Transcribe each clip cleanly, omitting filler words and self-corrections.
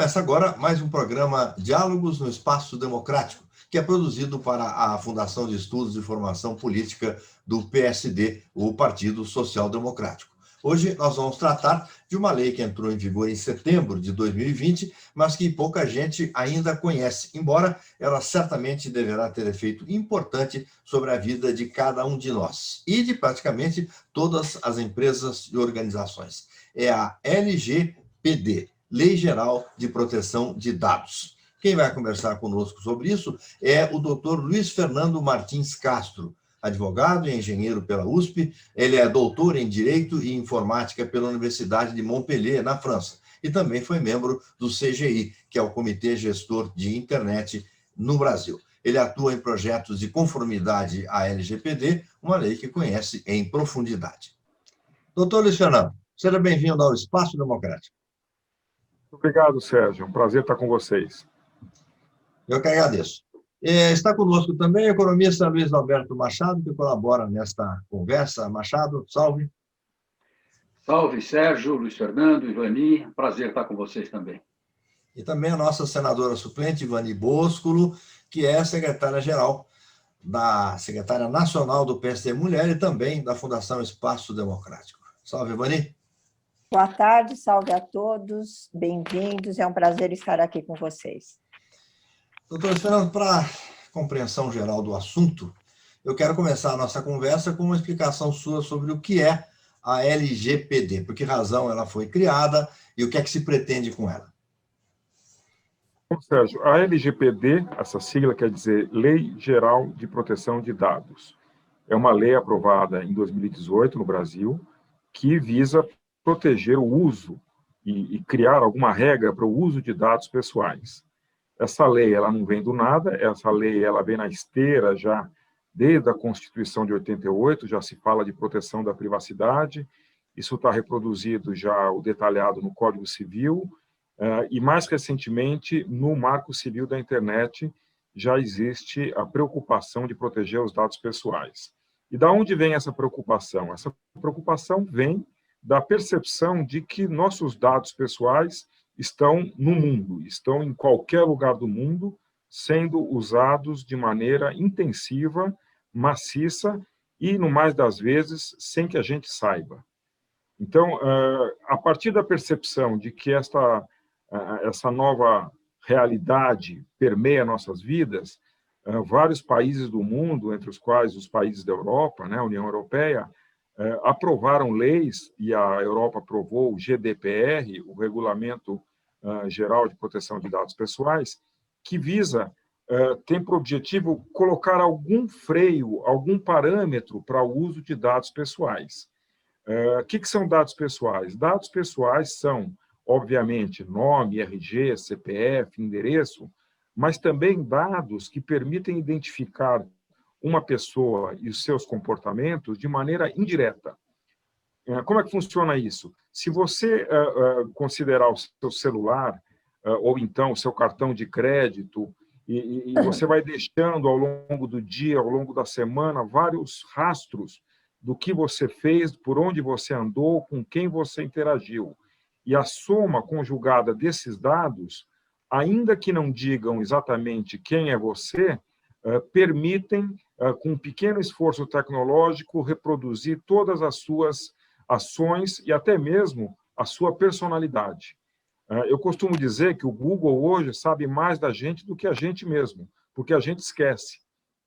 Começa agora mais um programa Diálogos no Espaço Democrático, que é produzido para a Fundação de Estudos e Formação Política do PSD, o Partido Social Democrático. Hoje nós vamos tratar de uma lei que entrou em vigor em setembro de 2020, mas que pouca gente ainda conhece, embora ela certamente deverá ter efeito importante sobre a vida de cada um de nós e de praticamente todas as empresas e organizações. É a LGPD, Lei Geral de Proteção de Dados. Quem vai conversar conosco sobre isso é o Dr. Luiz Fernando Martins Castro, advogado e engenheiro pela USP. Ele é doutor em Direito e Informática pela Universidade de Montpellier, na França, e também foi membro do CGI, que é o Comitê Gestor de Internet no Brasil. Ele atua em projetos de conformidade à LGPD, uma lei que conhece em profundidade. Doutor Luiz Fernando, seja bem-vindo ao Espaço Democrático. Obrigado, Sérgio. É um prazer estar com vocês. Eu que agradeço. Está conosco também o economista Luiz Alberto Machado, que colabora nesta conversa. Machado, salve. Salve, Sérgio, Luiz Fernando, Ivani. Prazer estar com vocês também. E também a nossa senadora suplente, Ivani Boscolo, que é secretária-geral secretária nacional do PSD Mulher e também da Fundação Espaço Democrático. Salve, Ivani. Boa tarde, salve a todos, bem-vindos, é um prazer estar aqui com vocês. Doutor Fernando, para compreensão geral do assunto, eu quero começar a nossa conversa com uma explicação sua sobre o que é a LGPD, por que razão ela foi criada e o que é que se pretende com ela. Bom, Sérgio, a LGPD, essa sigla quer dizer Lei Geral de Proteção de Dados. É uma lei aprovada em 2018 no Brasil que visa proteger o uso e criar alguma regra para o uso de dados pessoais. Essa lei ela não vem do nada, essa lei ela vem na esteira já desde a Constituição de 88, já se fala de proteção da privacidade, isso está reproduzido já, o detalhado no Código Civil, e mais recentemente no Marco Civil da Internet já existe a preocupação de proteger os dados pessoais. E da onde vem essa preocupação? Essa preocupação vem da percepção de que nossos dados pessoais estão no mundo, estão em qualquer lugar do mundo, sendo usados de maneira intensiva, maciça e, no mais das vezes, sem que a gente saiba. Então, a partir da percepção de que essa nova realidade permeia nossas vidas, vários países do mundo, entre os quais os países da Europa, né, a União Europeia, aprovaram leis, e a Europa aprovou o GDPR, o Regulamento Geral de Proteção de Dados Pessoais, que tem por objetivo colocar algum freio, algum parâmetro para o uso de dados pessoais. O que são dados pessoais? Dados pessoais são, obviamente, nome, RG, CPF, endereço, mas também dados que permitem identificar uma pessoa e os seus comportamentos de maneira indireta. Como é que funciona isso? Se você considerar o seu celular, ou então o seu cartão de crédito, e você vai deixando ao longo do dia, ao longo da semana, vários rastros do que você fez, por onde você andou, com quem você interagiu. E a soma conjugada desses dados, ainda que não digam exatamente quem é você, permitem, com um pequeno esforço tecnológico, reproduzir todas as suas ações e até mesmo a sua personalidade. Eu costumo dizer que o Google hoje sabe mais da gente do que a gente mesmo, porque a gente esquece,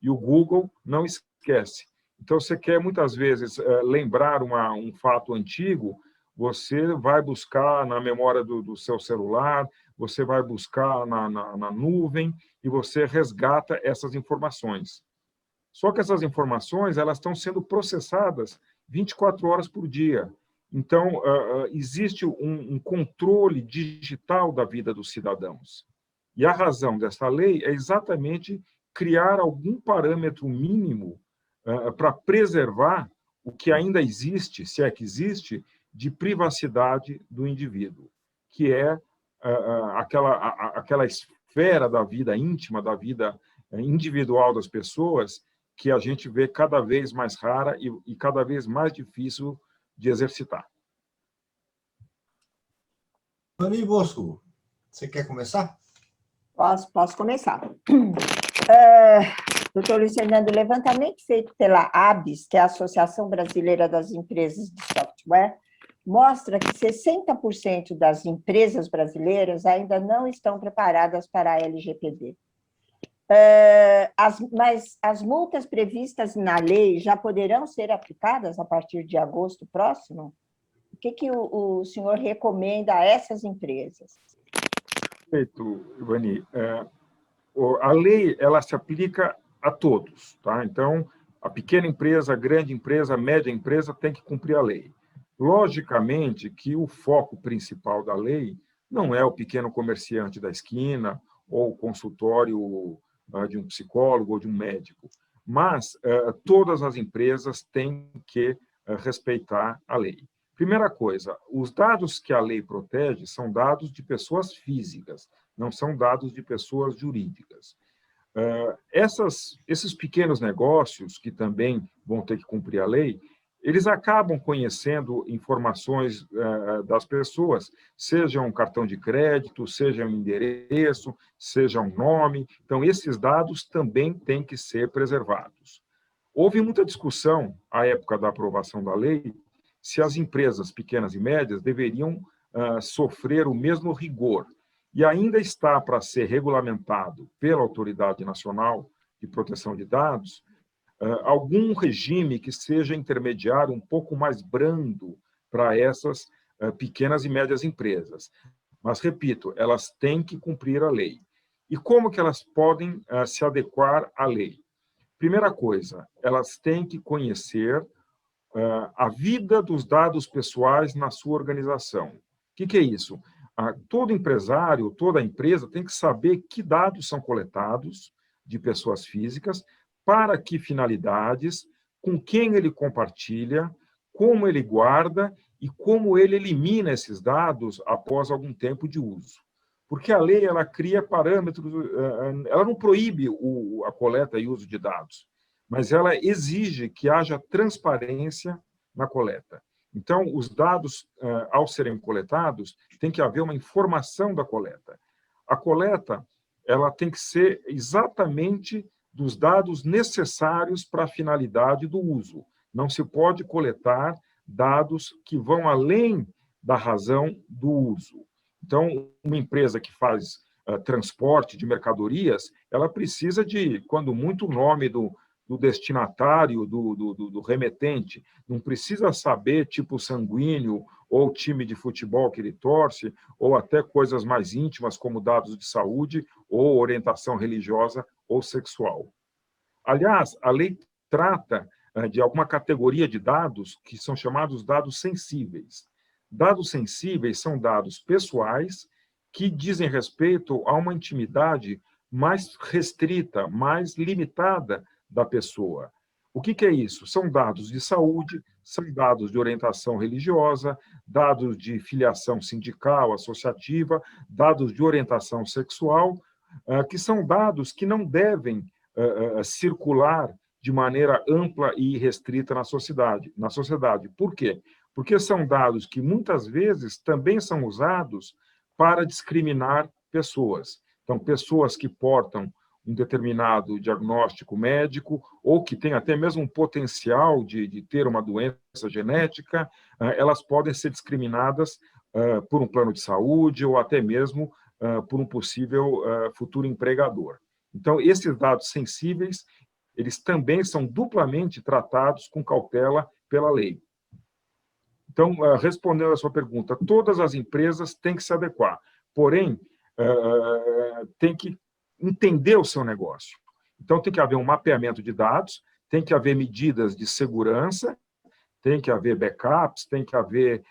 e o Google não esquece. Então, você quer, muitas vezes, lembrar um fato antigo, você vai buscar na memória do seu celular, você vai buscar na nuvem, e você resgata essas informações. Só que essas informações elas estão sendo processadas 24 horas por dia. Então, existe um controle digital da vida dos cidadãos. E a razão dessa lei é exatamente criar algum parâmetro mínimo para preservar o que ainda existe, se é que existe, de privacidade do indivíduo, que é aquela esfera da vida íntima, da vida individual das pessoas, que a gente vê cada vez mais rara e cada vez mais difícil de exercitar. Ivani Bosco, Você quer começar? Posso começar. Doutor Luiz Fernando, o levantamento feito pela ABS, que é a Associação Brasileira das Empresas de Software, mostra que 60% das empresas brasileiras ainda não estão preparadas para a LGPD. Mas as multas previstas na lei já poderão ser aplicadas a partir de agosto próximo? O que o senhor recomenda a essas empresas? Perfeito, Ivani. A lei ela se aplica a todos, tá? Então, a pequena empresa, a grande empresa, a média empresa tem que cumprir a lei. Logicamente que o foco principal da lei não é o pequeno comerciante da esquina ou o consultório de um psicólogo ou de um médico, mas todas as empresas têm que respeitar a lei. Primeira coisa, os dados que a lei protege são dados de pessoas físicas, não são dados de pessoas jurídicas. Esses pequenos negócios, que também vão ter que cumprir a lei, eles acabam conhecendo informações das pessoas, seja um cartão de crédito, seja um endereço, seja um nome. Então, esses dados também têm que ser preservados. Houve muita discussão, à época da aprovação da lei, se as empresas pequenas e médias deveriam sofrer o mesmo rigor. E ainda está para ser regulamentado pela Autoridade Nacional de Proteção de Dados algum regime que seja intermediário, um pouco mais brando para essas pequenas e médias empresas. Mas, repito, elas têm que cumprir a lei. E como que elas podem se adequar à lei? Primeira coisa, elas têm que conhecer a vida dos dados pessoais na sua organização. O que é isso? Todo empresário, toda empresa tem que saber que dados são coletados de pessoas físicas, para que finalidades, com quem ele compartilha, como ele guarda e como ele elimina esses dados após algum tempo de uso. Porque a lei ela cria parâmetros, ela não proíbe a coleta e uso de dados, mas ela exige que haja transparência na coleta. Então, os dados, ao serem coletados, tem que haver uma informação da coleta. A coleta ela tem que ser exatamente dos dados necessários para a finalidade do uso. Não se pode coletar dados que vão além da razão do uso. Então, uma empresa que faz transporte de mercadorias, ela precisa de, quando muito, o nome do destinatário, do remetente, não precisa saber tipo sanguíneo ou time de futebol que ele torce, ou até coisas mais íntimas como dados de saúde ou orientação religiosa ou sexual. Aliás, a lei trata de alguma categoria de dados que são chamados dados sensíveis. Dados sensíveis são dados pessoais que dizem respeito a uma intimidade mais restrita, mais limitada da pessoa. O que é isso? São dados de saúde, são dados de orientação religiosa, dados de filiação sindical, associativa, dados de orientação sexual, que são dados que não devem circular de maneira ampla e restrita na sociedade. Por quê? Porque são dados que muitas vezes também são usados para discriminar pessoas. Então, pessoas que portam um determinado diagnóstico médico ou que têm até mesmo um potencial de ter uma doença genética, elas podem ser discriminadas por um plano de saúde ou até mesmo por um possível futuro empregador. Então, esses dados sensíveis, eles também são duplamente tratados com cautela pela lei. Então, respondendo à sua pergunta, todas as empresas têm que se adequar, porém, tem que entender o seu negócio. Então, tem que haver um mapeamento de dados, tem que haver medidas de segurança, tem que haver backups, tem que haver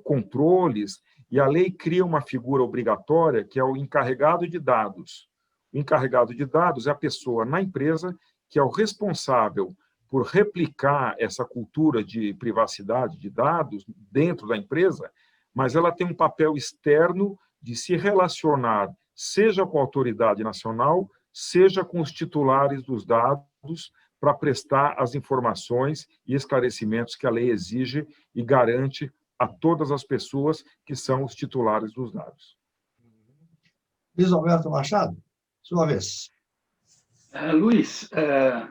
controles, e a lei cria uma figura obrigatória, que é o encarregado de dados. O encarregado de dados é a pessoa na empresa que é o responsável por replicar essa cultura de privacidade de dados dentro da empresa, mas ela tem um papel externo de se relacionar, seja com a autoridade nacional, seja com os titulares dos dados, para prestar as informações e esclarecimentos que a lei exige e garante a todas as pessoas que são os titulares dos dados. Luiz Alberto Machado, sua vez. Luiz,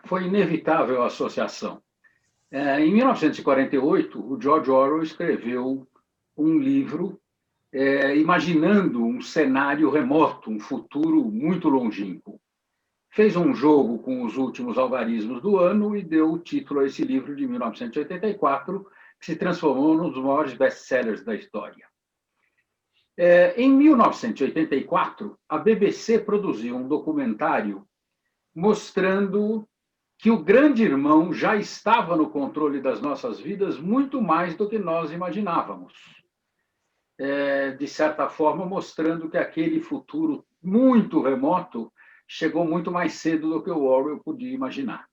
foi inevitável a associação. Em 1948, o George Orwell escreveu um livro imaginando um cenário remoto, um futuro muito longínquo. Fez um jogo com os últimos algarismos do ano e deu o título a esse livro de 1984, que se transformou num dos maiores best-sellers da história. Em 1984, a BBC produziu um documentário mostrando que o grande irmão já estava no controle das nossas vidas muito mais do que nós imaginávamos. De certa forma, mostrando que aquele futuro muito remoto chegou muito mais cedo do que o Orwell podia imaginar.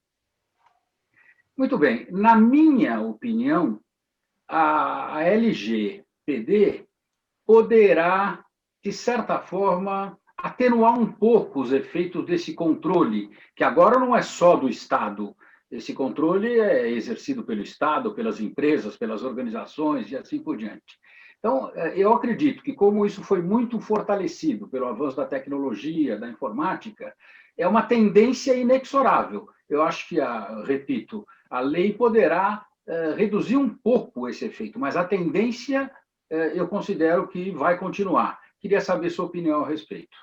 Muito bem, na minha opinião, a LGPD poderá, de certa forma, atenuar um pouco os efeitos desse controle, que agora não é só do Estado. Esse controle é exercido pelo Estado, pelas empresas, pelas organizações e assim por diante. Então, eu acredito que, como isso foi muito fortalecido pelo avanço da tecnologia, da informática, é uma tendência inexorável. Eu acho que, repito, a lei poderá reduzir um pouco esse efeito, mas a tendência eu considero que vai continuar. Queria saber sua opinião a respeito.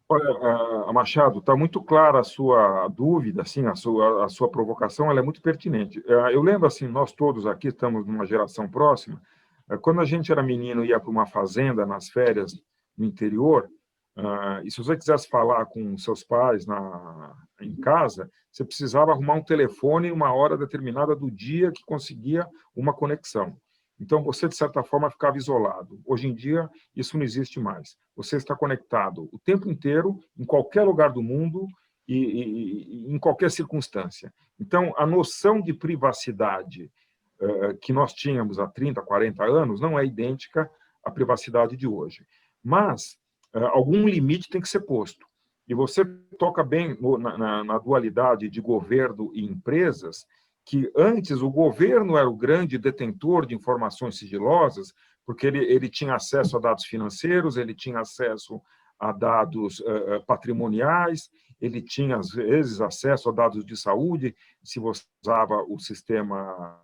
Olha, Machado, está muito clara a sua dúvida, assim, a sua provocação, ela é muito pertinente. Eu lembro, assim, nós todos aqui estamos numa geração próxima, quando a gente era menino e ia para uma fazenda nas férias no interior, e se você quisesse falar com seus pais em casa, você precisava arrumar um telefone em uma hora determinada do dia que conseguia uma conexão. Então, você, de certa forma, ficava isolado. Hoje em dia, isso não existe mais. Você está conectado o tempo inteiro, em qualquer lugar do mundo e em qualquer circunstância. Então, a noção de privacidade que nós tínhamos há 30, 40 anos não é idêntica à privacidade de hoje. Mas algum limite tem que ser posto. E você toca bem na dualidade de governo e empresas, que antes o governo era o grande detentor de informações sigilosas, porque ele tinha acesso a dados financeiros, ele tinha acesso a dados patrimoniais, ele tinha, às vezes, acesso a dados de saúde, se você usava o sistema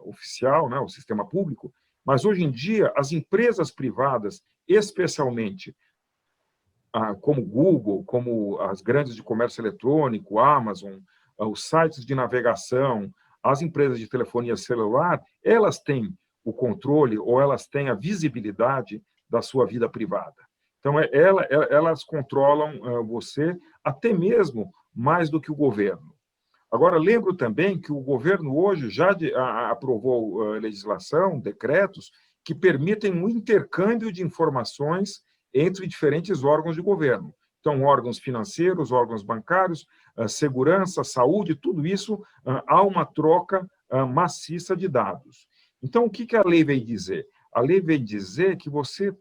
oficial, né, o sistema público. Mas, hoje em dia, as empresas privadas, especialmente como Google, como as grandes de comércio eletrônico, Amazon, os sites de navegação, as empresas de telefonia celular, elas têm o controle ou elas têm a visibilidade da sua vida privada. Então, elas controlam você até mesmo mais do que o governo. Agora, lembro também que o governo hoje já aprovou legislação, decretos, que permitem um intercâmbio de informações entre diferentes órgãos de governo. Então, órgãos financeiros, órgãos bancários, segurança, saúde, tudo isso, há uma troca maciça de dados. Então, o que a lei vem dizer? A lei vem dizer que você,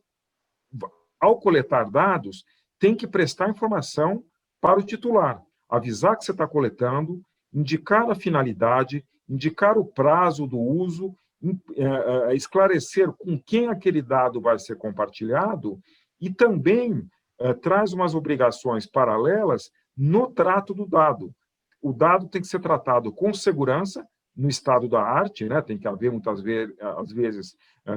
ao coletar dados, tem que prestar informação para o titular, avisar que você está coletando, indicar a finalidade, indicar o prazo do uso, esclarecer com quem aquele dado vai ser compartilhado e também traz umas obrigações paralelas no trato do dado. O dado tem que ser tratado com segurança, no estado da arte, né? Tem que haver, muitas vezes, às vezes,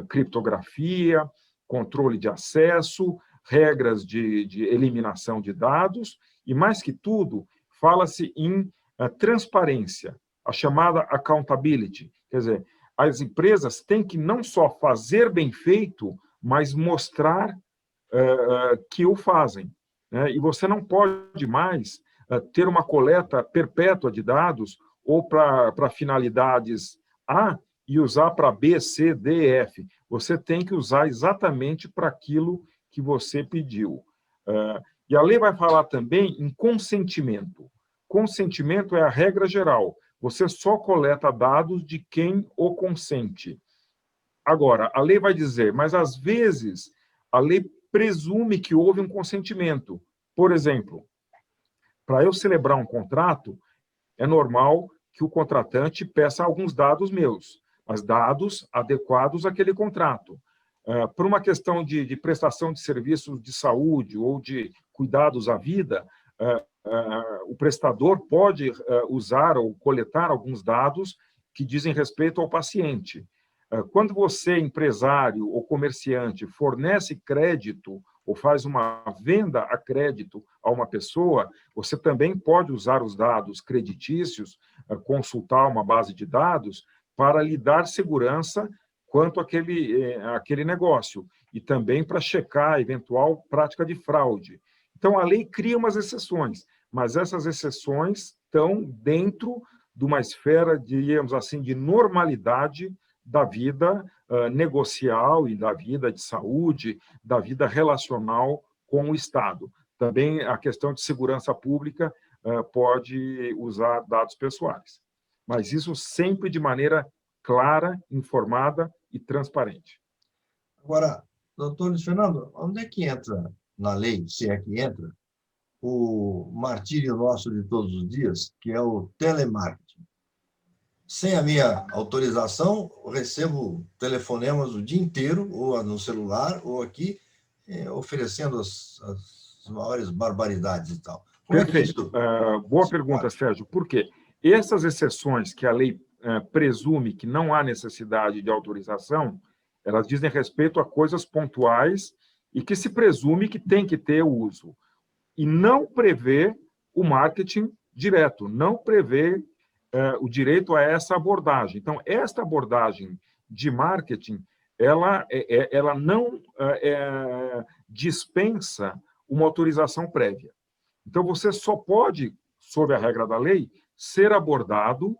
criptografia, controle de acesso, regras de eliminação de dados, e, mais que tudo, fala-se em transparência, a chamada accountability. Quer dizer, as empresas têm que não só fazer bem feito, mas mostrar que o fazem. Né? E você não pode mais ter uma coleta perpétua de dados ou para finalidades A e usar para B, C, D e F. Você tem que usar exatamente para aquilo que você pediu. E a lei vai falar também em consentimento. Consentimento é a regra geral. Você só coleta dados de quem o consente. Agora, a lei vai dizer, mas às vezes a lei presume que houve um consentimento. Por exemplo, para eu celebrar um contrato, é normal que o contratante peça alguns dados meus, mas dados adequados àquele contrato. por uma questão de prestação de serviços de saúde ou de cuidados à vida, o prestador pode usar ou coletar alguns dados que dizem respeito ao paciente. Quando você, empresário ou comerciante, fornece crédito ou faz uma venda a crédito a uma pessoa, você também pode usar os dados creditícios, consultar uma base de dados para lhe dar segurança quanto àquele negócio e também para checar a eventual prática de fraude. Então, a lei cria umas exceções, mas essas exceções estão dentro de uma esfera, diríamos assim, de normalidade da vida negocial e da vida de saúde, da vida relacional com o Estado. Também a questão de segurança pública pode usar dados pessoais, mas isso sempre de maneira clara, informada e transparente. Agora, doutor Luiz Fernando, onde é que entra na lei, se é que entra, o martírio nosso de todos os dias, que é o telemarketing? Sem a minha autorização, eu recebo telefonemas o dia inteiro, ou no celular, ou aqui, oferecendo as maiores barbaridades e tal. Perfeito. Boa pergunta, Sérgio. Por quê? Essas exceções que a lei presume que não há necessidade de autorização, elas dizem respeito a coisas pontuais e que se presume que tem que ter o uso. E não prevê o marketing direto, não prevê o direito a essa abordagem. Então, esta abordagem de marketing, ela não dispensa uma autorização prévia. Então, você só pode, sob a regra da lei, ser abordado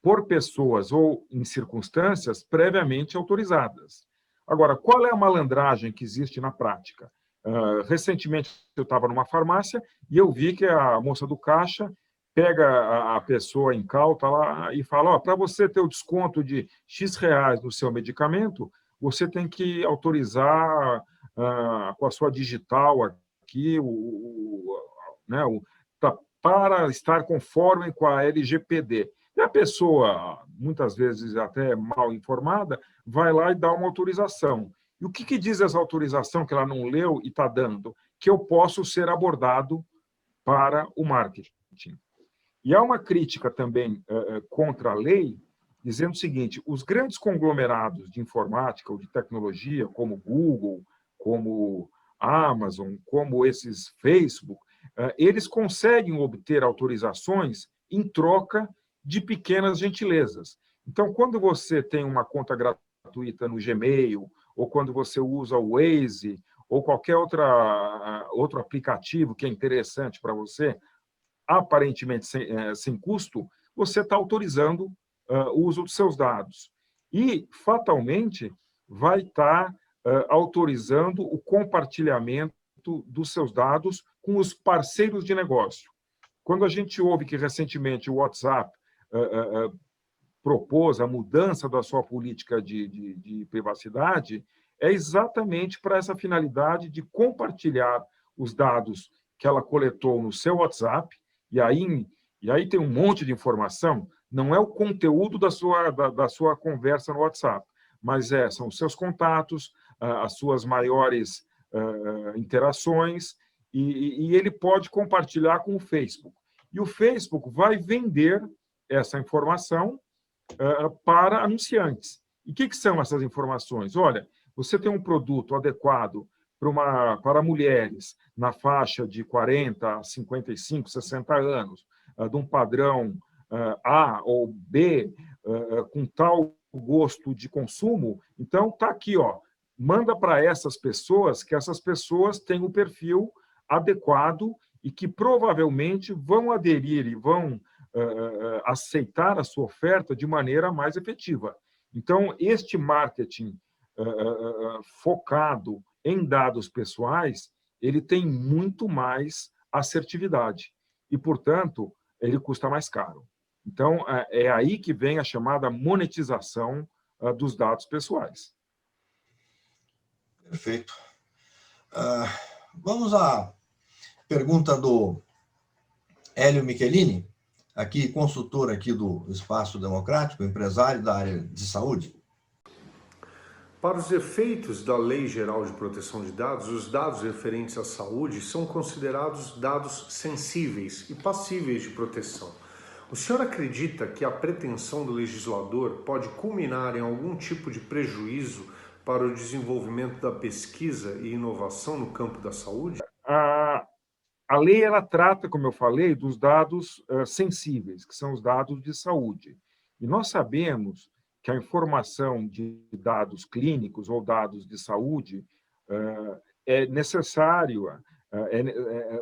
por pessoas ou em circunstâncias previamente autorizadas. Agora, qual é a malandragem que existe na prática? Recentemente, eu estava numa farmácia e eu vi que a moça do caixa pega a pessoa incauta lá e fala, para você ter o desconto de X reais no seu medicamento, você tem que autorizar com a sua digital aqui para estar conforme com a LGPD. E a pessoa, muitas vezes até mal informada, vai lá e dá uma autorização. E o que diz essa autorização que ela não leu e está dando? Que eu posso ser abordado para o marketing. E há uma crítica também contra a lei, dizendo o seguinte, os grandes conglomerados de informática ou de tecnologia, como Google, como Amazon, como esses Facebook, eles conseguem obter autorizações em troca de pequenas gentilezas. Então, quando você tem uma conta gratuita no Gmail, ou quando você usa o Waze, ou qualquer outro aplicativo que é interessante para você, aparentemente sem custo, você está autorizando o uso dos seus dados. E, fatalmente, vai estar autorizando o compartilhamento dos seus dados com os parceiros de negócio. Quando a gente ouve que, recentemente, o WhatsApp propôs a mudança da sua política de privacidade, é exatamente para essa finalidade de compartilhar os dados que ela coletou no seu WhatsApp, e aí tem um monte de informação, não é o conteúdo da sua conversa no WhatsApp, mas são os seus contatos, as suas maiores interações, e ele pode compartilhar com o Facebook. E o Facebook vai vender essa informação para anunciantes. E o que são essas informações? Olha, você tem um produto adequado para mulheres na faixa de 40 a 55, 60 anos, de um padrão A ou B, com tal gosto de consumo, então está aqui, manda para essas pessoas, que essas pessoas têm um perfil adequado e que provavelmente vão aderir e vão aceitar a sua oferta de maneira mais efetiva. Então, este marketing focado em dados pessoais, ele tem muito mais assertividade e, portanto, ele custa mais caro. Então, é aí que vem a chamada monetização dos dados pessoais. Perfeito. Vamos à pergunta do Hélio Michelini, aqui consultor aqui do Espaço Democrático, empresário da área de saúde. Para os efeitos da Lei Geral de Proteção de Dados, os dados referentes à saúde são considerados dados sensíveis e passíveis de proteção. O senhor acredita que a pretensão do legislador pode culminar em algum tipo de prejuízo para o desenvolvimento da pesquisa e inovação no campo da saúde? A lei ela trata, como eu falei, dos dados sensíveis, que são os dados de saúde. E nós sabemos que a informação de dados clínicos ou dados de saúde é necessário,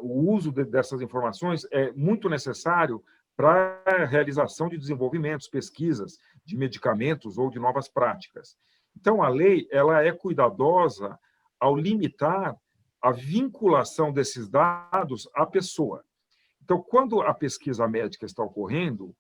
o uso dessas informações é muito necessário para a realização de desenvolvimentos, pesquisas de medicamentos ou de novas práticas. Então, a lei ela é cuidadosa ao limitar a vinculação desses dados à pessoa. Então, quando a pesquisa médica está ocorrendo,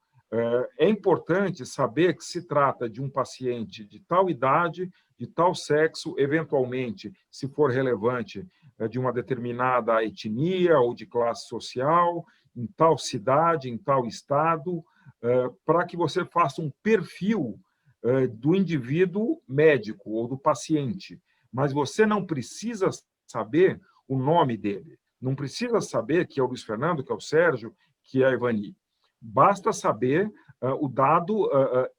é importante saber que se trata de um paciente de tal idade, de tal sexo, eventualmente, se for relevante, de uma determinada etnia ou de classe social, em tal cidade, em tal estado, para que você faça um perfil do indivíduo médico ou do paciente. Mas você não precisa saber o nome dele, não precisa saber que é o Luiz Fernando, que é o Sérgio, que é a Ivani. Basta saber o dado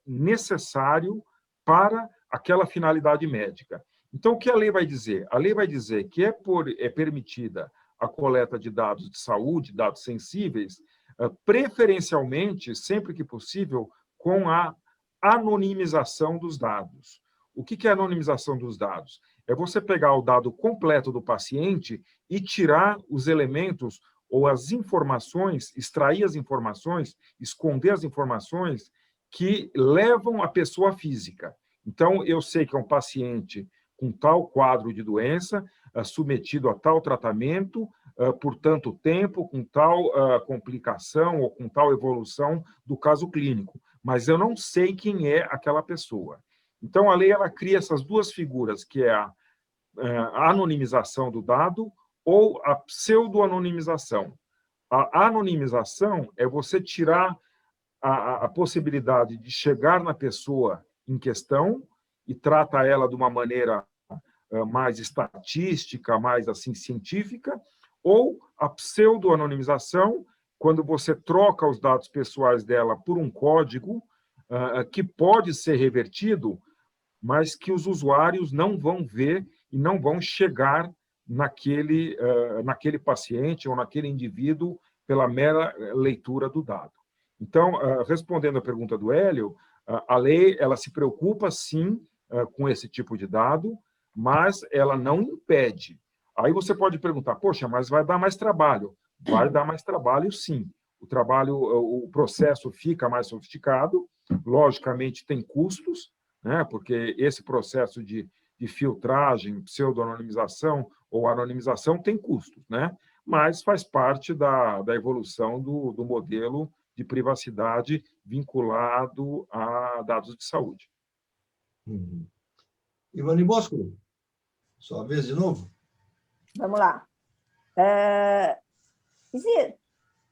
necessário para aquela finalidade médica. Então, o que a lei vai dizer? A lei vai dizer que é permitida a coleta de dados de saúde, dados sensíveis, preferencialmente, sempre que possível, com a anonimização dos dados. O que é a anonimização dos dados? É você pegar o dado completo do paciente e tirar os elementos ou as informações, extrair as informações, esconder as informações que levam a pessoa física. Então, eu sei que é um paciente com tal quadro de doença, submetido a tal tratamento, por tanto tempo, com tal complicação ou com tal evolução do caso clínico, mas eu não sei quem é aquela pessoa. Então, a lei ela cria essas duas figuras, que é a anonimização do dado ou a pseudo-anonimização. A anonimização é você tirar a possibilidade de chegar na pessoa em questão e trata ela de uma maneira mais estatística, mais assim científica, ou a pseudo-anonimização, quando você troca os dados pessoais dela por um código que pode ser revertido, mas que os usuários não vão ver e não vão chegar naquele paciente ou naquele indivíduo pela mera leitura do dado. Então, respondendo à pergunta do Hélio, a lei ela se preocupa, sim, com esse tipo de dado, mas ela não impede. Aí você pode perguntar, poxa, mas vai dar mais trabalho. Vai dar mais trabalho, sim. O processo fica mais sofisticado, logicamente tem custos, né? Porque esse processo de filtragem, pseudo-anonimização ou anonimização tem custos, né? Mas faz parte da evolução do modelo de privacidade vinculado a dados de saúde. Ivani Bosco, sua vez de novo. Vamos lá.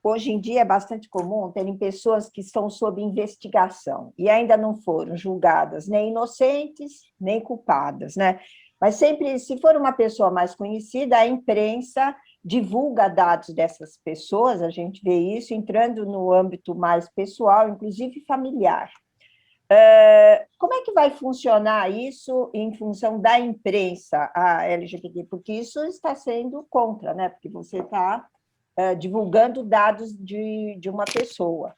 Hoje em dia é bastante comum terem pessoas que estão sob investigação e ainda não foram julgadas nem inocentes, nem culpadas, né? Mas sempre, se for uma pessoa mais conhecida, a imprensa divulga dados dessas pessoas, a gente vê isso entrando no âmbito mais pessoal, inclusive familiar. Como é que vai funcionar isso em função da imprensa, a LGBT? Porque isso está sendo contra, né? Porque você está divulgando dados de uma pessoa.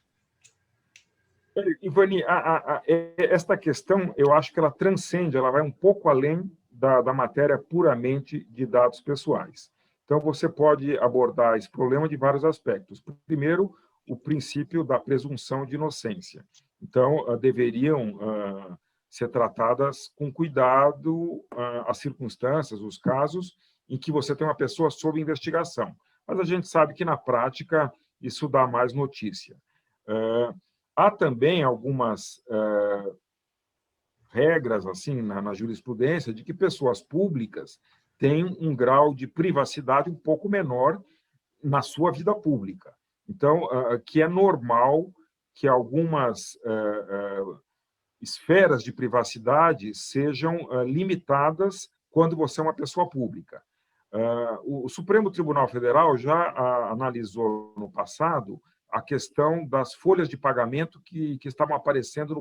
Ivani, esta questão, eu acho que ela transcende, ela vai um pouco além da matéria puramente de dados pessoais. Então, você pode abordar esse problema de vários aspectos. Primeiro, o princípio da presunção de inocência. Então, deveriam ser tratadas com cuidado as circunstâncias, os casos em que você tem uma pessoa sob investigação. Mas a gente sabe que, na prática, isso dá mais notícia. Há também algumas regras assim na jurisprudência de que pessoas públicas têm um grau de privacidade um pouco menor na sua vida pública. Então, que é normal que algumas esferas de privacidade sejam limitadas quando você é uma pessoa pública. O Supremo Tribunal Federal já analisou no passado a questão das folhas de pagamento que estavam aparecendo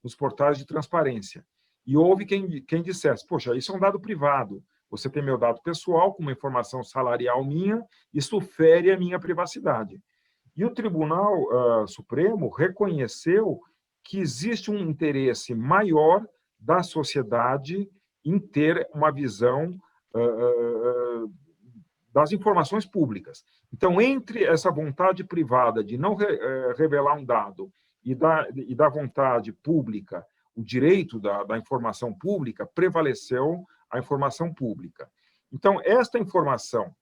nos portais de transparência. E houve quem dissesse, poxa, isso é um dado privado, você tem meu dado pessoal com uma informação salarial minha, isso fere a minha privacidade. E o Tribunal Supremo reconheceu que existe um interesse maior da sociedade em ter uma visão das informações públicas. Então, entre essa vontade privada de não revelar um dado e da vontade pública, o direito da informação pública, prevaleceu a informação pública. Então, esta informação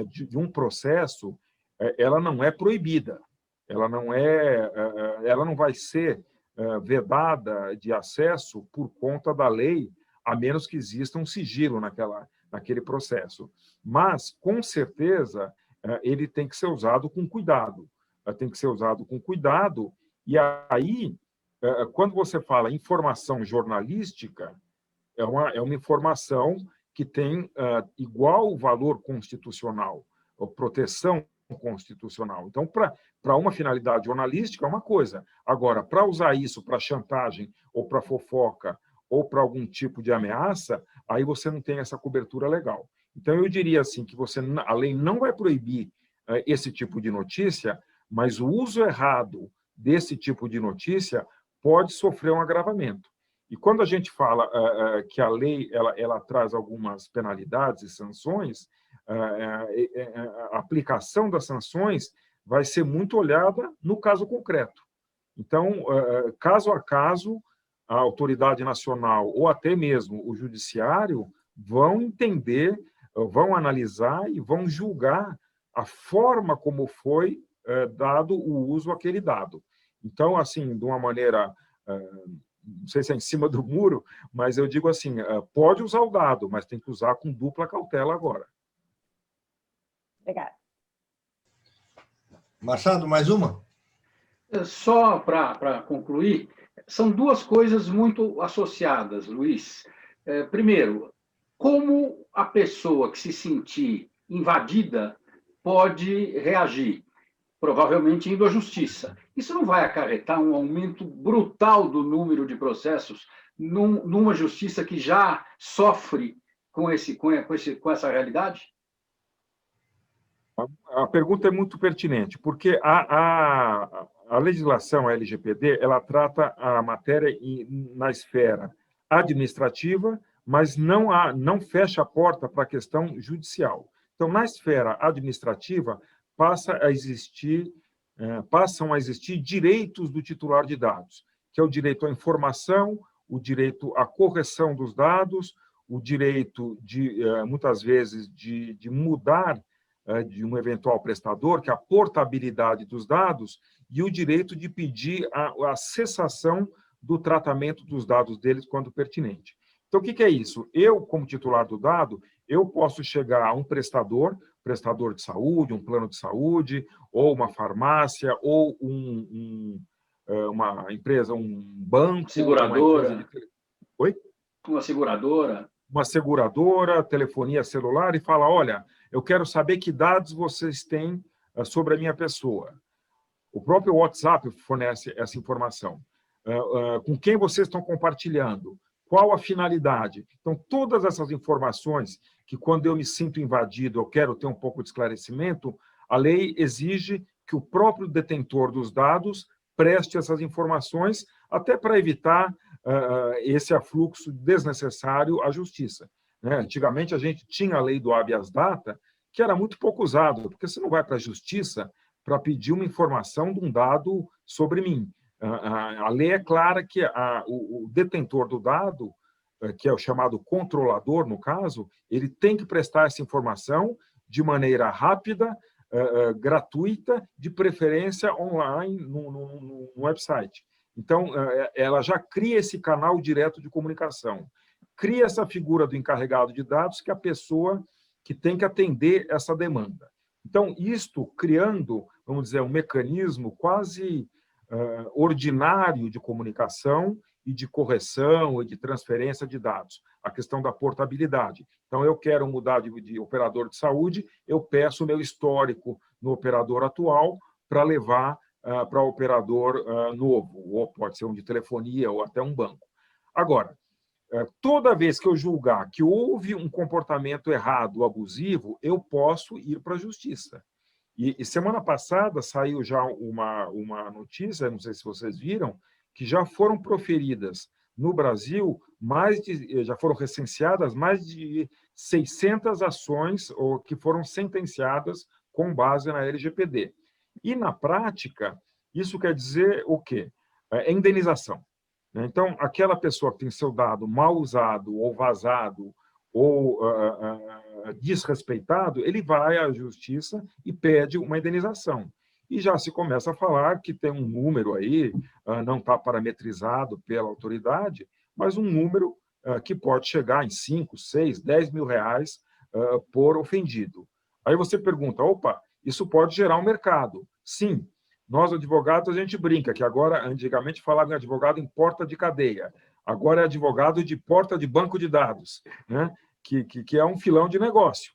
de um processo, ela não é proibida, ela não vai ser vedada de acesso por conta da lei, a menos que exista um sigilo naquele processo. Mas, com certeza, ele tem que ser usado com cuidado. E aí, quando você fala informação jornalística, é uma informação que tem igual valor constitucional, ou proteção constitucional. Então, para uma finalidade jornalística, é uma coisa. Agora, para usar isso para chantagem, ou para fofoca, ou para algum tipo de ameaça, aí você não tem essa cobertura legal. Então, eu diria assim, que a lei não vai proibir esse tipo de notícia, mas o uso errado desse tipo de notícia pode sofrer um agravamento. E quando a gente fala que a lei ela traz algumas penalidades e sanções, a aplicação das sanções vai ser muito olhada no caso concreto. Então, caso a caso, a autoridade nacional ou até mesmo o judiciário vão entender, vão analisar e vão julgar a forma como foi dado o uso àquele dado. Então, assim, de uma maneira, não sei se é em cima do muro, mas eu digo assim, pode usar o dado, mas tem que usar com dupla cautela agora. Obrigada. Machado, mais uma? Só para concluir, são duas coisas muito associadas, Luiz. Primeiro, como a pessoa que se sentir invadida pode reagir? Provavelmente indo à justiça. Isso não vai acarretar um aumento brutal do número de processos numa justiça que já sofre com essa realidade? A pergunta é muito pertinente, porque a legislação LGPD ela trata a matéria na esfera administrativa, mas não fecha a porta para a questão judicial. Então, na esfera administrativa, passam a existir direitos do titular de dados, que é o direito à informação, o direito à correção dos dados, o direito, muitas vezes, de mudar de um eventual prestador, que é a portabilidade dos dados, e o direito de pedir a cessação do tratamento dos dados deles quando pertinente. Então, o que é isso? Eu, como titular do dado, eu posso chegar a um prestador de saúde, um plano de saúde, ou uma farmácia, ou uma empresa, um banco... Seguradora. Oi? Uma seguradora. Uma seguradora, telefonia celular, e fala, olha, eu quero saber que dados vocês têm sobre a minha pessoa. O próprio WhatsApp fornece essa informação. Com quem vocês estão compartilhando? Qual a finalidade? Então, todas essas informações que, quando eu me sinto invadido, eu quero ter um pouco de esclarecimento, a lei exige que o próprio detentor dos dados preste essas informações, até para evitar esse afluxo desnecessário à justiça. Antigamente, a gente tinha a lei do habeas data, que era muito pouco usado, porque você não vai para a justiça para pedir uma informação de um dado sobre mim. A lei é clara que o detentor do dado, que é o chamado controlador, no caso, ele tem que prestar essa informação de maneira rápida, gratuita, de preferência online no website. Então, ela já cria esse canal direto de comunicação. Cria essa figura do encarregado de dados, que é a pessoa que tem que atender essa demanda. Então, isto criando, vamos dizer, um mecanismo quase ordinário de comunicação e de correção e de transferência de dados, a questão da portabilidade. Então, eu quero mudar de operador de saúde, eu peço o meu histórico no operador atual para levar para o operador novo, ou pode ser um de telefonia ou até um banco. Agora, toda vez que eu julgar que houve um comportamento errado, abusivo, eu posso ir para a justiça. E semana passada saiu já uma notícia, não sei se vocês viram, que já foram proferidas no Brasil, já foram recenseadas mais de 600 ações ou que foram sentenciadas com base na LGPD. E, na prática, isso quer dizer o quê? É indenização. Então, aquela pessoa que tem seu dado mal usado ou vazado ou desrespeitado, ele vai à justiça e pede uma indenização. E já se começa a falar que tem um número aí, não está parametrizado pela autoridade, mas um número que pode chegar em 5, 6, 10 mil reais por ofendido. Aí você pergunta, opa, isso pode gerar um mercado. Sim, nós advogados a gente brinca, que agora, antigamente falava em advogado em porta de cadeia, agora é advogado de porta de banco de dados, né? que é um filão de negócio.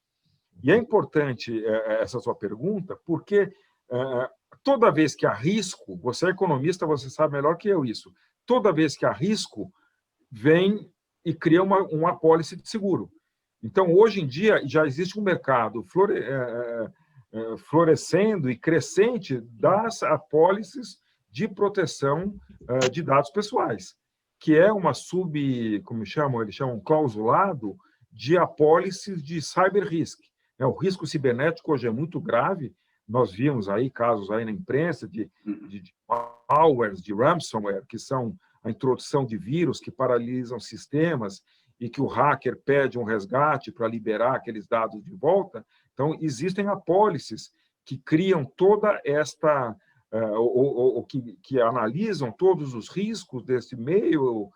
E é importante essa sua pergunta, porque toda vez que há risco, você é economista, você sabe melhor que eu isso, toda vez que há risco, vem e cria uma apólice de seguro. Então, hoje em dia, já existe um mercado florescendo e crescente das apólices de proteção de dados pessoais, que é uma como chamam, eles chamam clausulado de apólices de cyber risk. O risco cibernético hoje é muito grave. Nós vimos aí casos aí na imprensa de malwares, de ransomware, que são a introdução de vírus que paralisam sistemas e que o hacker pede um resgate para liberar aqueles dados de volta. Então, existem apólices que criam toda esta, ou que analisam todos os riscos desse meio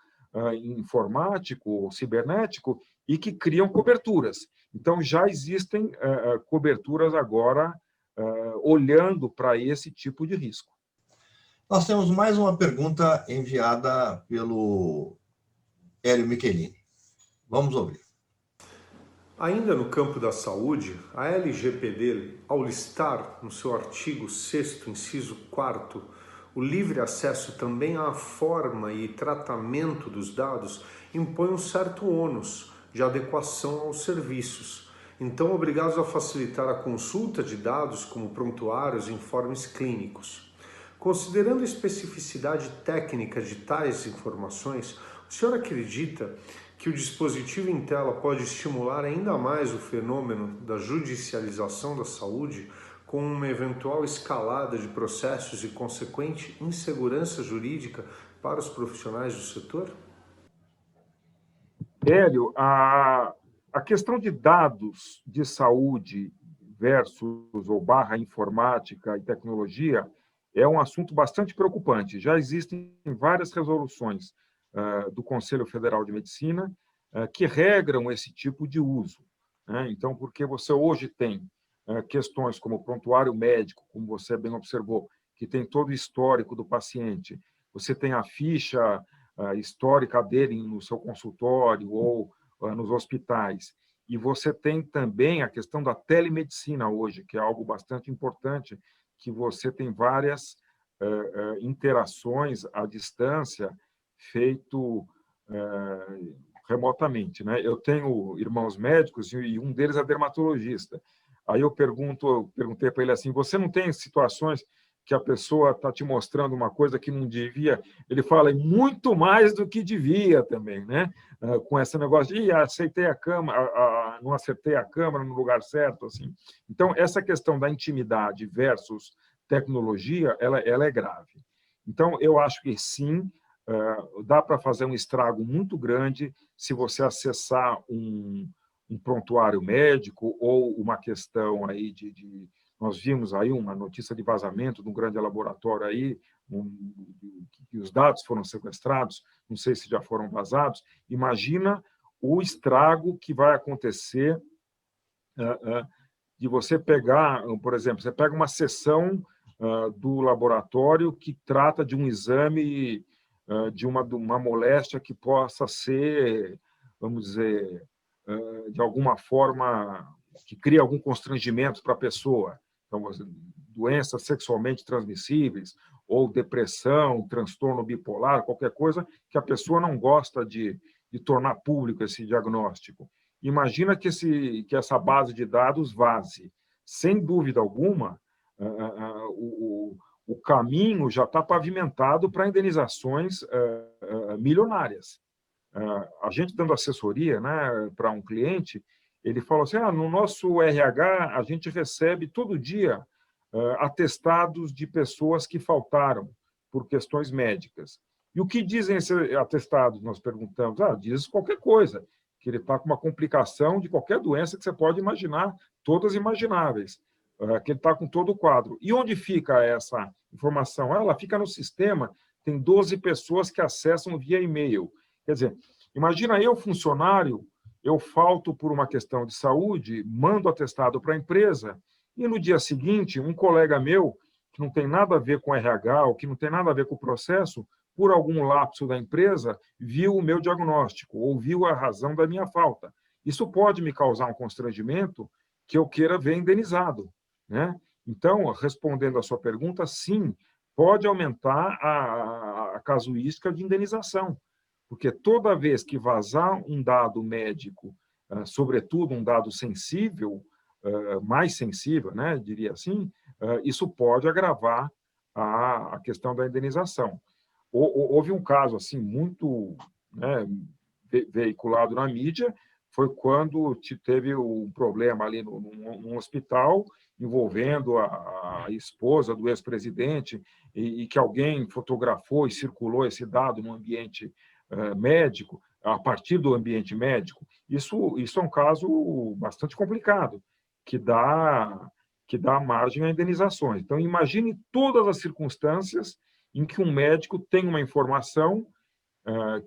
informático, cibernético, e que criam coberturas. Então, já existem coberturas agora olhando para esse tipo de risco. Nós temos mais uma pergunta enviada pelo Hélio Michelini. Vamos ouvir. Ainda no campo da saúde, a LGPD, ao listar no seu artigo 6º, inciso 4º, o livre acesso também à forma e tratamento dos dados, impõe um certo ônus de adequação aos serviços, então obrigados a facilitar a consulta de dados como prontuários e informes clínicos. Considerando a especificidade técnica de tais informações, o senhor acredita que o dispositivo em tela pode estimular ainda mais o fenômeno da judicialização da saúde, com uma eventual escalada de processos e consequente insegurança jurídica para os profissionais do setor? Hélio, a questão de dados de saúde versus ou / informática e tecnologia é um assunto bastante preocupante. Já existem várias resoluções do Conselho Federal de Medicina que regram esse tipo de uso. Então, porque você hoje tem questões como o prontuário médico, como você bem observou, que tem todo o histórico do paciente, você tem a ficha histórica dele no seu consultório ou nos hospitais, e você tem também a questão da telemedicina hoje, que é algo bastante importante, que você tem várias interações à distância feito remotamente, né? Eu tenho irmãos médicos e um deles é dermatologista. Aí eu perguntei para ele assim, você não tem situações que a pessoa está te mostrando uma coisa que não devia? Ele fala, muito mais do que devia também, né? Com esse negócio de aceitei a câmera, não acertei a câmera no lugar certo, assim. Então, essa questão da intimidade versus tecnologia, ela é grave. Então, eu acho que sim, dá para fazer um estrago muito grande se você acessar um prontuário médico ou uma questão aí nós vimos aí uma notícia de vazamento de um grande laboratório aí, que os dados foram sequestrados, não sei se já foram vazados. Imagina o estrago que vai acontecer de você pegar, por exemplo, você pega uma sessão do laboratório que trata de um exame de uma moléstia que possa ser, vamos dizer, de alguma forma, que cria algum constrangimento para a pessoa. Então, doenças sexualmente transmissíveis, ou depressão, transtorno bipolar, qualquer coisa que a pessoa não gosta de tornar público esse diagnóstico. Imagina que essa base de dados vaze. Sem dúvida alguma, o caminho já está pavimentado para indenizações milionárias. A gente dando assessoria, né, para um cliente, ele falou assim, no nosso RH a gente recebe todo dia atestados de pessoas que faltaram por questões médicas. E o que dizem esses atestados? Nós perguntamos. Diz qualquer coisa, que ele está com uma complicação de qualquer doença que você pode imaginar, todas imagináveis, que ele está com todo o quadro. E onde fica essa informação? Ela fica no sistema, tem 12 pessoas que acessam via e-mail. Quer dizer, imagina eu, funcionário, eu falto por uma questão de saúde, mando atestado para a empresa, e no dia seguinte, um colega meu, que não tem nada a ver com RH, ou que não tem nada a ver com o processo, por algum lapso da empresa, viu o meu diagnóstico, ou viu a razão da minha falta. Isso pode me causar um constrangimento que eu queira ver indenizado, né? Então, respondendo à sua pergunta, sim, pode aumentar a casuística de indenização, porque toda vez que vazar um dado médico, sobretudo um dado sensível, mais sensível, né, diria assim, isso pode agravar a questão da indenização. Houve um caso assim muito, né, veiculado na mídia, foi quando teve um problema ali num hospital envolvendo a esposa do ex-presidente e que alguém fotografou e circulou esse dado no ambiente médico, a partir do ambiente médico. Isso é um caso bastante complicado, que dá margem a indenizações. Então, imagine todas as circunstâncias em que um médico tem uma informação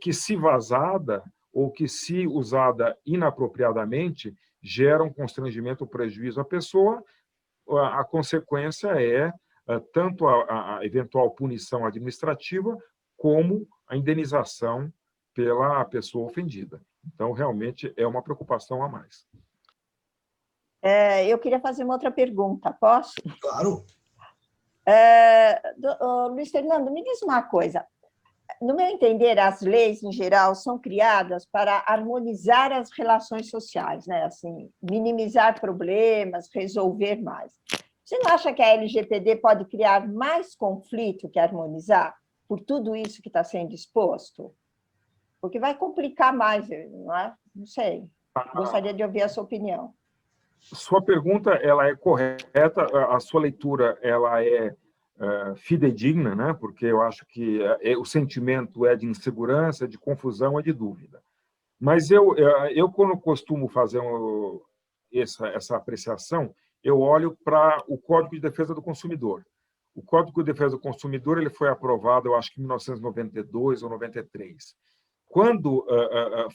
que, se vazada ou que, se usada inapropriadamente, gera um constrangimento ou prejuízo à pessoa. A consequência é tanto a eventual punição administrativa como a indenização pela pessoa ofendida. Então, realmente, é uma preocupação a mais. Eu queria fazer uma outra pergunta, posso? Claro. Luiz Fernando, me diz uma coisa. No meu entender, as leis, em geral, são criadas para harmonizar as relações sociais, né? Assim, minimizar problemas, resolver mais. Você não acha que a LGPD pode criar mais conflito que harmonizar, por tudo isso que está sendo exposto? Porque vai complicar mais, não é? Não sei. Gostaria de ouvir a sua opinião. Sua pergunta, ela é correta, a sua leitura ela é fidedigna, né? Porque eu acho que o sentimento é de insegurança, de confusão, é de dúvida. Mas eu quando costumo fazer essa apreciação, eu olho para o Código de Defesa do Consumidor. O Código de Defesa do Consumidor ele foi aprovado, eu acho que em 1992 ou 93. Quando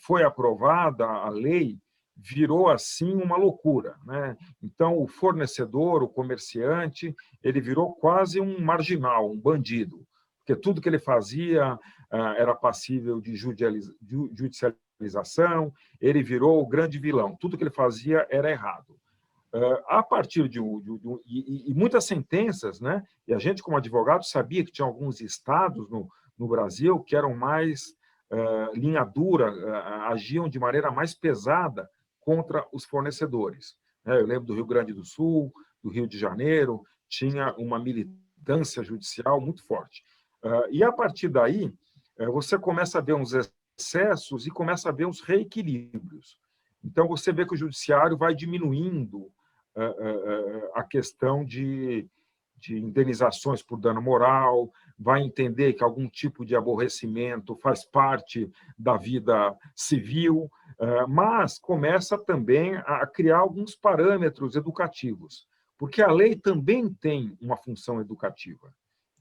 foi aprovada a lei, virou assim uma loucura, né? Então, o fornecedor, o comerciante, ele virou quase um marginal, um bandido, porque tudo que ele fazia era passível de judicialização, ele virou o grande vilão, tudo que ele fazia era errado. A partir e muitas sentenças, né? E a gente, como advogado, sabia que tinha alguns estados no Brasil que eram mais linha dura, agiam de maneira mais pesada contra os fornecedores. Eu lembro do Rio Grande do Sul, do Rio de Janeiro, tinha uma militância judicial muito forte. E, a partir daí, você começa a ver uns excessos e começa a ver uns reequilíbrios. Então, você vê que o judiciário vai diminuindo a questão de indenizações por dano moral, vai entender que algum tipo de aborrecimento faz parte da vida civil, mas começa também a criar alguns parâmetros educativos, porque a lei também tem uma função educativa.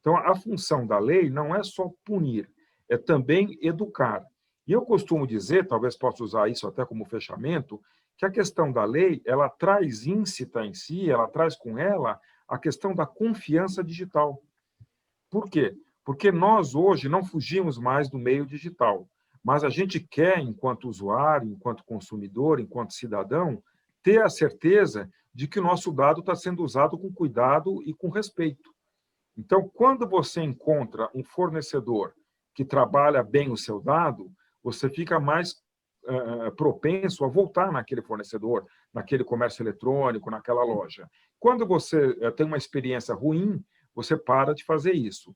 Então, a função da lei não é só punir, é também educar. E eu costumo dizer, talvez possa usar isso até como fechamento, que a questão da lei, ela traz íncita em si, ela traz com ela a questão da confiança digital. Por quê? Porque nós, hoje, não fugimos mais do meio digital, mas a gente quer, enquanto usuário, enquanto consumidor, enquanto cidadão, ter a certeza de que o nosso dado está sendo usado com cuidado e com respeito. Então, quando você encontra um fornecedor que trabalha bem o seu dado, você fica mais propenso a voltar naquele fornecedor, naquele comércio eletrônico, naquela loja. Quando você tem uma experiência ruim, você para de fazer isso.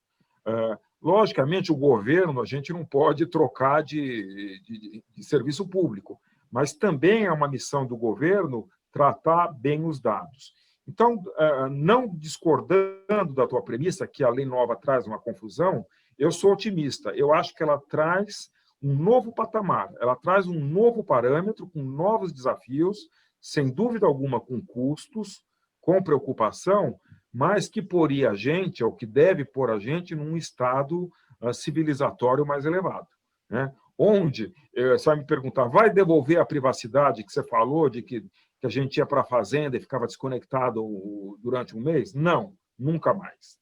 Logicamente, o governo, a gente não pode trocar de serviço público, mas também é uma missão do governo tratar bem os dados. Então, não discordando da tua premissa, que a lei nova traz uma confusão, eu sou otimista. Eu acho que ela traz um novo patamar, ela traz um novo parâmetro, com novos desafios, sem dúvida alguma com custos, com preocupação, mas que poria a gente, ou que deve pôr a gente, num estado civilizatório mais elevado, né? Onde, você vai me perguntar, vai devolver a privacidade que você falou, de que a gente ia para a fazenda e ficava desconectado durante um mês? Não, nunca mais.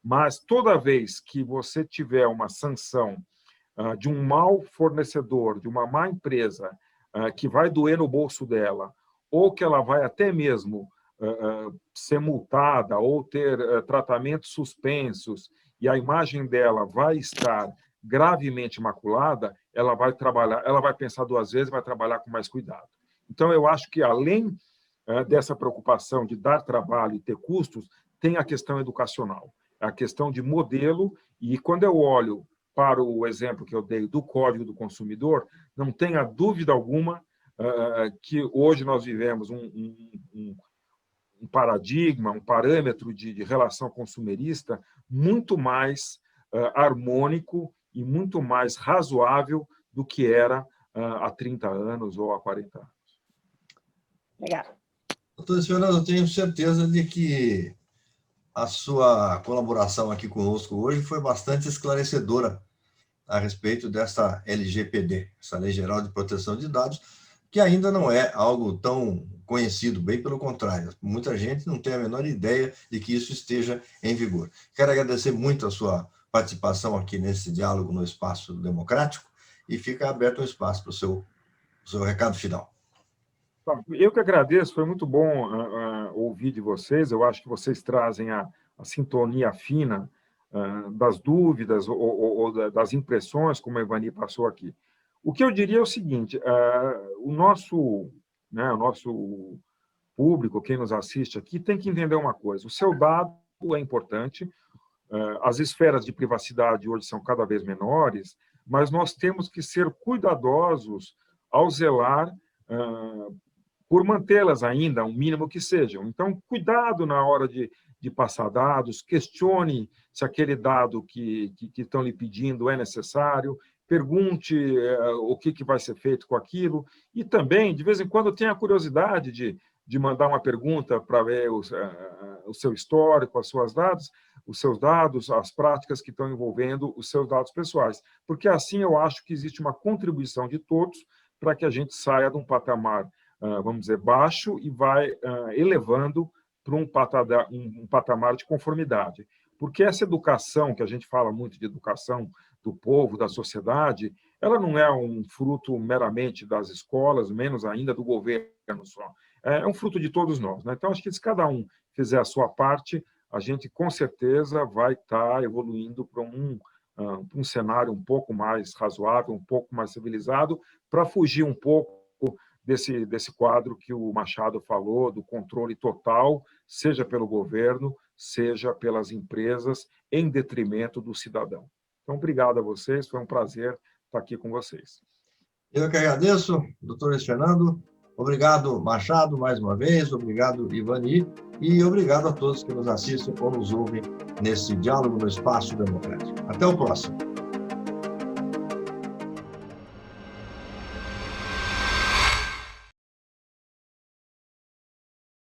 Mas toda vez que você tiver uma sanção de um mau fornecedor, de uma má empresa, que vai doer no bolso dela, ou que ela vai até mesmo ser multada ou ter tratamentos suspensos, e a imagem dela vai estar gravemente maculada, ela vai trabalhar, ela vai pensar duas vezes, vai trabalhar com mais cuidado. Então, eu acho que, além dessa preocupação de dar trabalho e ter custos, tem a questão educacional, a questão de modelo, e quando eu olho para o exemplo que eu dei do Código do Consumidor, não tenha dúvida alguma que hoje nós vivemos um paradigma, um parâmetro de relação consumerista muito mais harmônico e muito mais razoável do que era há 30 anos ou há 40 anos. Obrigada. Doutor Fernando, eu tenho certeza de que a sua colaboração aqui conosco hoje foi bastante esclarecedora a respeito dessa LGPD, essa Lei Geral de Proteção de Dados, que ainda não é algo tão conhecido, bem pelo contrário. Muita gente não tem a menor ideia de que isso esteja em vigor. Quero agradecer muito a sua participação aqui nesse diálogo no Espaço Democrático e fica aberto o espaço para o seu recado final. Eu que agradeço, foi muito bom ouvir de vocês. Eu acho que vocês trazem a sintonia fina das dúvidas ou das impressões, como a Ivani passou aqui. O que eu diria é o seguinte, o nosso público, quem nos assiste aqui, tem que entender uma coisa: o seu dado é importante, as esferas de privacidade hoje são cada vez menores, mas nós temos que ser cuidadosos ao zelar por mantê-las ainda, o mínimo que sejam. Então, cuidado na hora de passar dados, questione se aquele dado que estão lhe pedindo é necessário, pergunte o que vai ser feito com aquilo, e também, de vez em quando, tenha a curiosidade de mandar uma pergunta para ver o seu histórico, os seus dados, as práticas que estão envolvendo os seus dados pessoais, porque assim eu acho que existe uma contribuição de todos para que a gente saia de um patamar, vamos dizer, baixo e vai elevando para um patamar de conformidade. Porque essa educação, que a gente fala muito de educação do povo, da sociedade, ela não é um fruto meramente das escolas, menos ainda do governo só. É um fruto de todos nós, né? Então, acho que se cada um fizer a sua parte, a gente, com certeza, vai estar evoluindo para um cenário um pouco mais razoável, um pouco mais civilizado, para fugir um pouco desse quadro que o Machado falou, do controle total, seja pelo governo, seja pelas empresas, em detrimento do cidadão. Então, obrigado a vocês, foi um prazer estar aqui com vocês. Eu que agradeço, doutor Luiz Fernando. Obrigado, Machado, mais uma vez. Obrigado, Ivani. E obrigado a todos que nos assistem ou nos ouvem nesse diálogo no Espaço Democrático. Até o próximo.